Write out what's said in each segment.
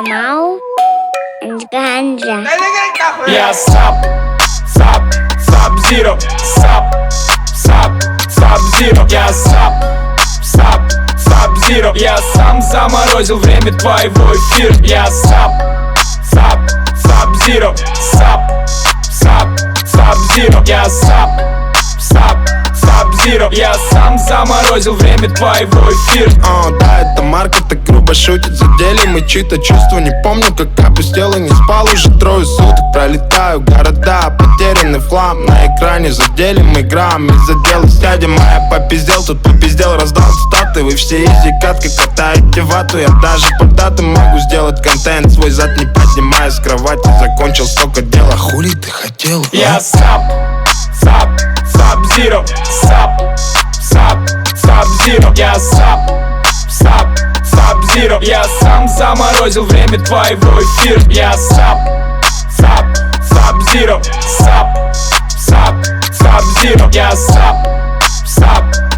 Kamau and Ganja. Я Sub-Zero, Sub-Zero. Я Sub-Zero. Я сам заморозил время твоего эфира. Я Sub-Zero, Sub-Zero. Я Sub-Zero. Я сам заморозил время твоего эфира. Да, это Марка так грубо шутит. Задели мы чьи-то чувства. Не помню, как опустел и не спал уже 3 суток. Пролетаю города, потерянный в хлам. На экране задели мы грамм. Из-за дела сядем, а я попиздел. Тут попиздел, раздал статы. Вы все изи каткой катаете вату. Я даже под дату могу сделать контент. Свой зад не поднимая с кровати. Закончил столько дела. Хули ты хотел? Я Sub-Zero, Sub-Zero. Я Sub-Zero. Я сам заморозил время твоего эфира. Я Sub-Zero, Sub-Zero. Я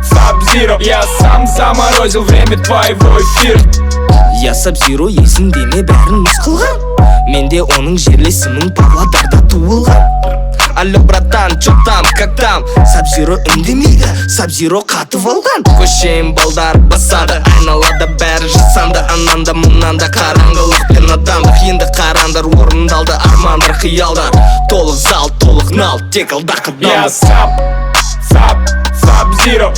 Sub-Zero. Я сам заморозил время твоего эфира. Я Sub-Zero есін деме бәрін мұз қылған. Менде оның жерлесімін Павлодарда туылған. Алло, братан, чё там, как там? Sub-Zero үндемейді, Sub-Zero қатып алған. Көшейін балдар басады, айналада бәрі жасанды. Ананда мұнанда қараңғылықпен адамдық. Енді қарандар орындалды, армандар қиялдар. Толық зал, толық нал, тек алда қадамды. Я Sub-Zero,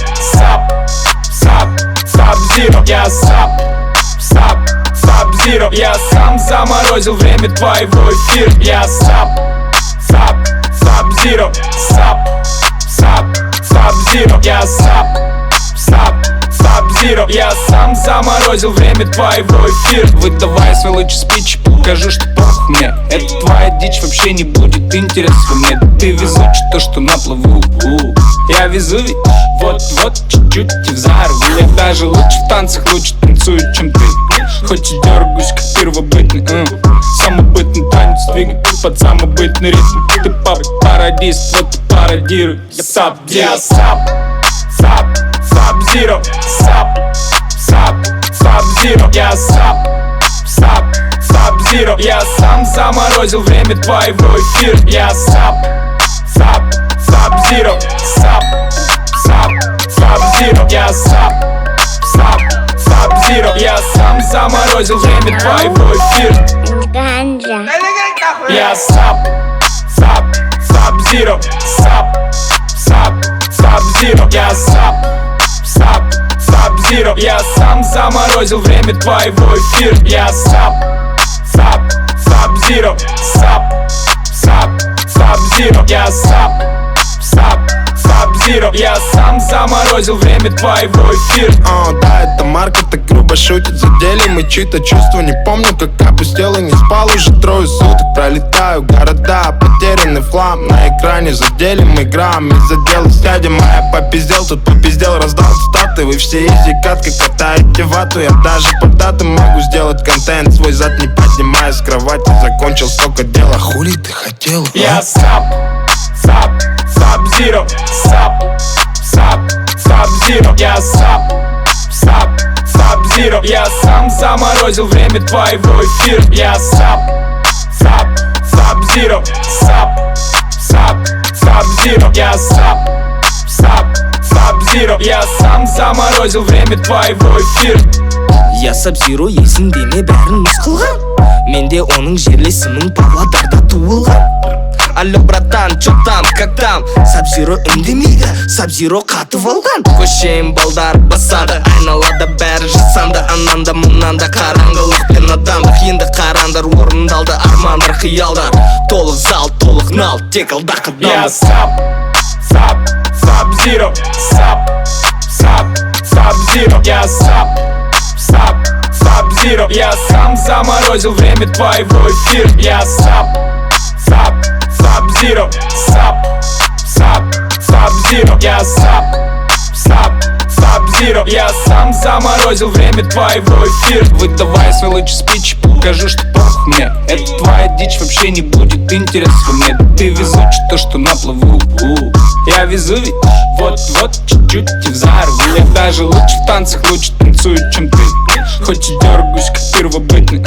Sub-Zero. Я Sub-Zero. Я сам заморозил время твоего эфира. Я Sub-Zero, Sub-Zero. Я Sub-Zero. Я сам заморозил время твоего эфира. Выдавай свой лучший спич, покажу, что похуй мне. Это твоя дичь, вообще не будет интереса мне. Ты везучий, то, что на плаву. Я везу ведь, вот-вот, чуть-чуть и взорву. Я даже лучше в танцах, лучше танцую, чем ты. Хоть и дергаюсь, как первобытный. Самобытный танец, двигай под самобытный ритм. Ты пародист, вот и пародируй. Я Я Sub-Zero. Sub-Zero. Я Sub-Zero. Я сам заморозил время твоего эфира. Я Sub-Zero, Sub-Zero. Я Sub-Zero. Я сам заморозил время твоего эфира. Ganja. Я Sub-Zero, Sub-Zero. Я Sub-Zero. Я сам заморозил время твоего эфира. Я Sub-Zero, Sub-Zero. Я Sub-Zero. Я сам заморозил время твоего эфира. Да, это Марка так грубо шутит. Задели мы чьи-то чувства. Не помню, как опустел и не спал уже 3 суток. Пролетаю города, потерянный в хлам. На экране задели мы грамм. Из-за дела сядем, а я попиздел. Тут попиздел, раздал статы. Вы все изи каткой катаете вату. Я даже под дату могу сделать контент. Свой зад не поднимая с кровати. Закончил столько дела. Хули ты хотел? Я Sub-Zero, Sub-Zero. Я Sub-Zero. Я сам заморозил время твоего эфира. Я Sub-Zero, Sub-Zero. Я Sub-Zero. Я сам заморозил время твоего эфира. Я Sub-Zero есін деме бәрін мұз қылған. Менде оның жерлесімін Павлодарда туылған. Алло, братан, чё там, как там? Sub-Zero үндемейді, Sub-Zero қатып алған. Көшейін балдар басады, айналада бәрі жасанды. Ананда мұнанда қараңғылықпен адамдық. Енді қарандар орындалды, армандар қиялдар. Толық зал, толық нал, тек алда қадамды. Я Sub-Zero, Sub-Zero. Я Sub-Zero. Я сам заморозил время твоего эфира. Я Sub-Zero, Sub-Zero. Я Sub-Zero. Sub-Zero. Я сам заморозил время твоего эфира. Выдавай свой лучший спич, покажу, что пох мне. Это твоя дичь вообще не будет интересна мне. Да ты везучий, то что на плаву. Я везу ведь вот-вот чуть-чуть и взорву. Я даже лучше в танцах, лучше танцую, чем ты. Хоть и дергаюсь, как первобытный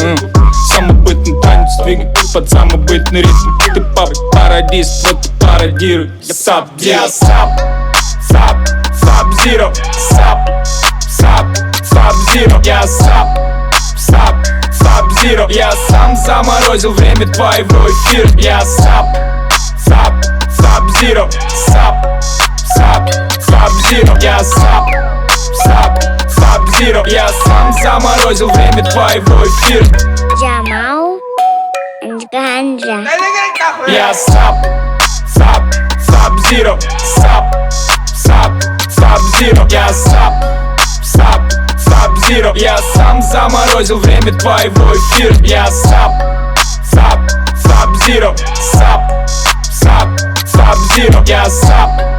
самобытный танец двигай под самобытный ритм. Ты пародист, вот ты пародируй. Я Sub-Zero. Sub-Zero. Я Sub-Zero. Я сам заморозил время твоего эфира. Я Sub-Zero. Sub-Zero. Я Sub-Zero. Я сам заморозил время твоего эфира. Jamal and Ganja. Я Sub-Zero. Sub-Zero. Я Sub-Zero. Я сам заморозил время твоего эфира. Я Sub-Zero. Sub-Zero. Я Sub-Zero.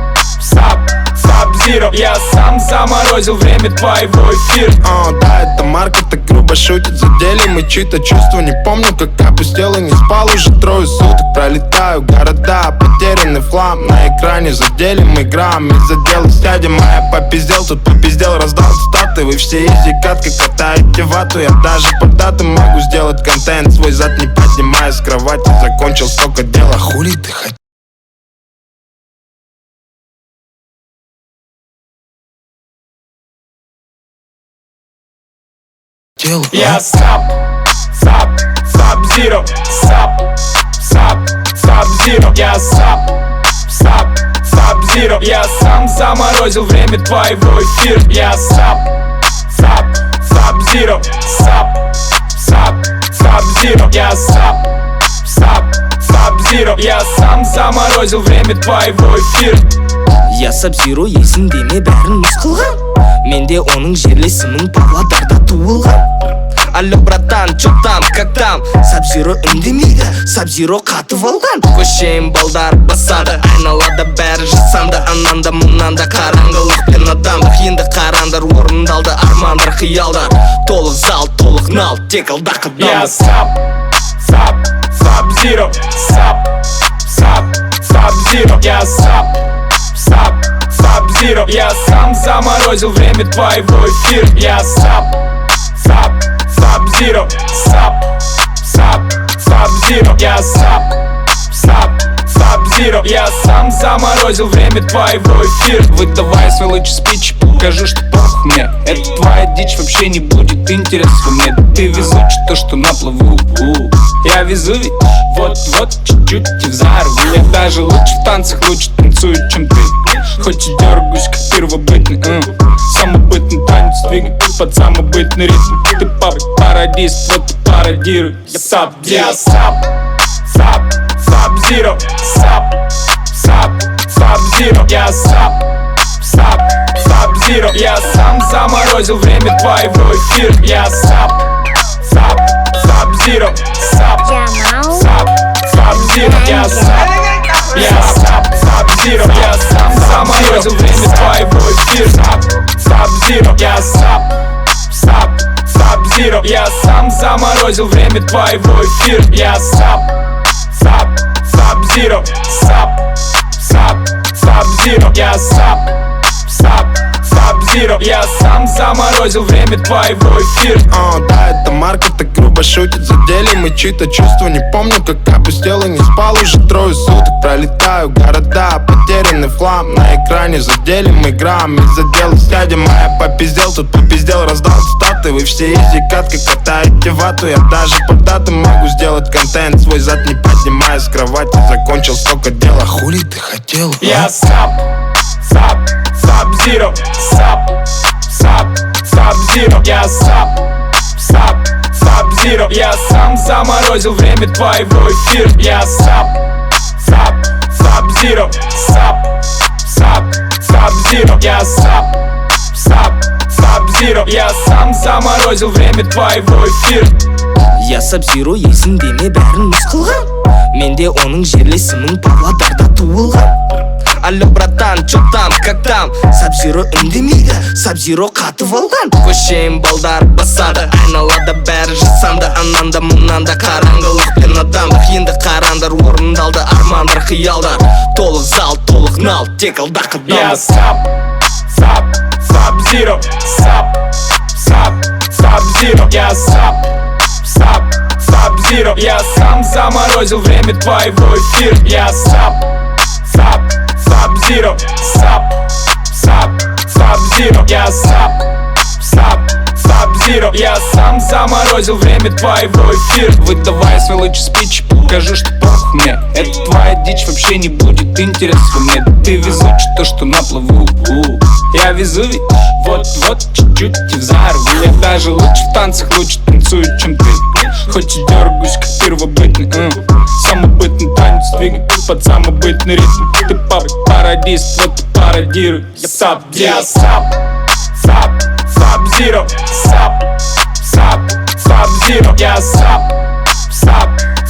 Я сам заморозил время твоего эфира. Да, это Марко так грубо шутит. Задели мы чьи-то чувства. Не помню, как опустел и не спал уже трое суток. Пролетаю города, потерянный флам. На экране задели мы грамм. Из-за дела сядем, а я попиздел. Тут попиздел, раздал статы. Вы все изи катка катаете вату. Я даже под даты могу сделать контент. Свой зад не поднимая с кровати. Закончил столько дела, хули ты хотел. Я Sub-Zero. Sub-Zero. Я Sub-Zero. Я сам заморозил время твоего эфира. Я Sub-Zero. Sub-Zero. Я Sub-Zero. Я сам заморозил время твоего эфира. Я Sub-Zero есін деме бәрін мұз қылған. Менде оның жерлесімін Павлодарда туылған. Алло, братан, чё там, как там? Sub-Zero үндемейді, Sub-Zero қатып алған. Көшейін балдар басады, айналада бәрі жасанды. Ананда мұнанда қараңғылық пен адамдық. Енді қарандар орындалды, армандар, қиялдар. Толық зал, толық нал, тек алда қадамды. Я Sub-Zero. Sub-Zero. Я Sub-Zero. Я сам заморозил время твоего эфира. Я Sub-Zero. Sub-Zero. Я Sub-Zero. Я сам заморозил время твоего эфира. Выдавай свой лучший спич, покажу, что пох мне. Это твоя дичь вообще не будет интересна мне. Да ты везучий, то что на плаву. Я везу ведь вот-вот чуть-чуть и взорву. Я даже лучше в танцах, лучше танцую, чем ты. Хоть и дергаюсь, как первобытный самобытный танец двигай под самобытный ритм. Ты пародист, вот ты пародируй. Я Sub-Zero. Sub-Zero. Я Sub-Zero. Я сам заморозил время твоего эфира. Я Sub-Zero. Sub-Zero. Я Sub-Zero. Я сам заморозил время твоего эфира. Sub-Zero. Я Sub-Zero. Я сам заморозил время твоего эфира. Я Sub-Zero. Sub-Zero. Я Sub-Zero. Я сам заморозил время твоего эфира. Да, это Марко так грубо шутит. Задели мы чьи-то чувства. Не помню, как опустел и не спал уже трое суток. Пролетаю города, потерянный флам. На экране задели мы грамм. Из-за дела сядем, а я попиздел. Тут попиздел, раздал статы. Вы все изи катка катаете вату. Я даже под даты могу сделать контент. Свой зад не поднимая с кровати. Закончил столько дела, хули ты хотел? Я Sub-Zero. Sub-Zero. Я Sub-Zero. Я сам заморозил время твоего эфира. Я Sub-Zero. Sub-Zero. Я Sub-Zero. Я сам заморозил время твоего эфира. Я Sub-Zero есін деме бәрін мұз қылған. Менде оның жерлесімін Павлодарда туылған. Алло, братан, чё там, как там? Сабзиро үндемейді, Сабзиро қатып алған. Көшейін балдар басады, айналада бәрі жасанды. Ананда мұнанда қараңғылық пен адамдық. Енді қарандар орындалды, армандар, қиялдар. Толық зал, толық нал, тек алдақ адамдық. Я Сабзиро, Сабзиро. Я Сабзиро. Я сам заморозил время твоего эфира. Я Сабзиро, Сабзиро. Я Сабзиро. Я сам заморозил время твоего эфира. Выдавай свой лучший спич, покажу, что пох мне. Эта твоя дичь вообще не будет интересна мне. Ты везучий, то, что на плаву. Я везу ведь, вот-вот, чуть-чуть и взорву. Я даже лучше в танцах, лучше танцую, чем ты. Хоть и дергаюсь, как первобытный. Самобытный танец двигай под самобытный ритм. Ты пародист, вот и пародируй. Я Я Сабзиро. Сабзиро. Я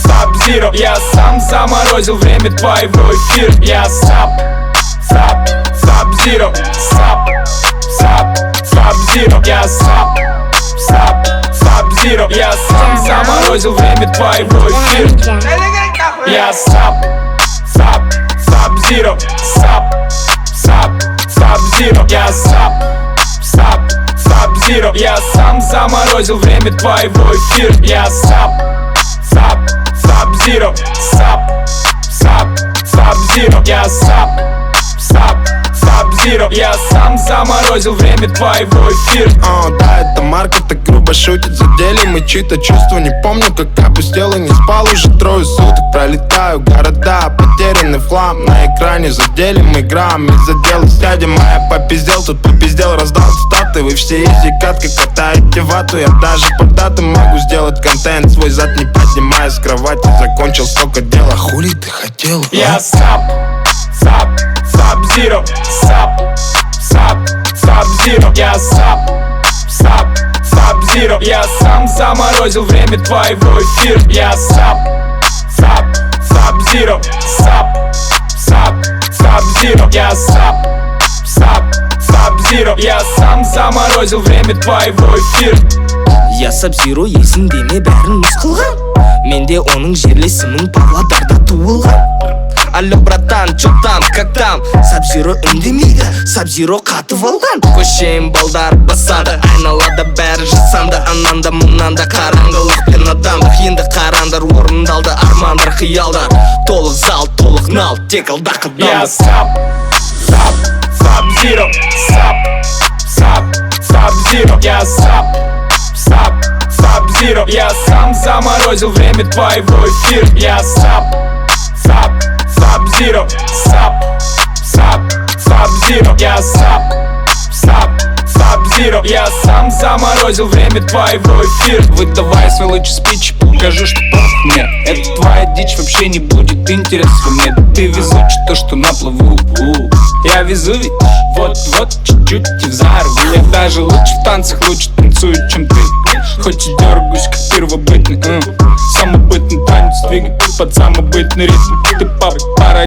Сабзиро. Я сам заморозил время твоего эфира. Я Сабзиро. Сабзиро. Я Сабзиро. Я сам заморозил время твоего эфира. Я Сабзиро. Сабзиро. Я Сабзиро. Я сам заморозил время твоего эфира. Я Сабзиро. Сабзиро. Я Сабзиро. Я сам заморозил время твоего эфира. Да, это Марко так грубо шутит. Задели мы чьи-то чувства. Не помню, как опустел и не спал уже 3 суток. Пролетаю города, потерянный в хлам. На экране задели мы грамм. Из-за дела сядем, а я попиздел. Тут попиздел, раздал статы. Вы все изи катка катаете вату. Я даже по датам могу сделать контент. Свой зад не поднимая с кровати. Закончил столько дела. Хули ты хотел? Я Сабзиро. Сабзиро. Я Сабзиро. Я сам заморозил время твоего эфира. Я Сабзиро. Сабзиро. Я Сабзиро. Я сам заморозил время твоего эфира. Я Сабзиро есімдеме бәрін мұз қылған. Менде оның жерлесімін Павлодарда туылған. Алло, братан, чё там, как там? Сабзиро үндемейді, Сабзиро қатып алған. Көшейін балдар басады, айналада бәрі жасанды. Ананда мұнанда қараңғылық пен адамдық. Енді қарандар орындалды, армандар, қиялдар. Толық зал, толық нал, тек алдақ Я адамдық. Сабзиро. Сабзиро. Я Сабзиро. Я сам заморозил время твоего эфира. Я Сабзиро. Сабзиро. Я Сабзиро. Я сам заморозил время твоего эфира. Выдавай свой лучший спич, покажу, что пох мне. Эта твоя дичь вообще не будет интересна мне. Ты везучий, то, что на плаву. Я везу ведь, вот-вот, чуть-чуть и взорву. Я даже лучше в танцах, лучше танцую, чем ты. Хоть и дергаюсь, как первобытный. Самобытный танец двигай под самобытный ритм. Ты пародист.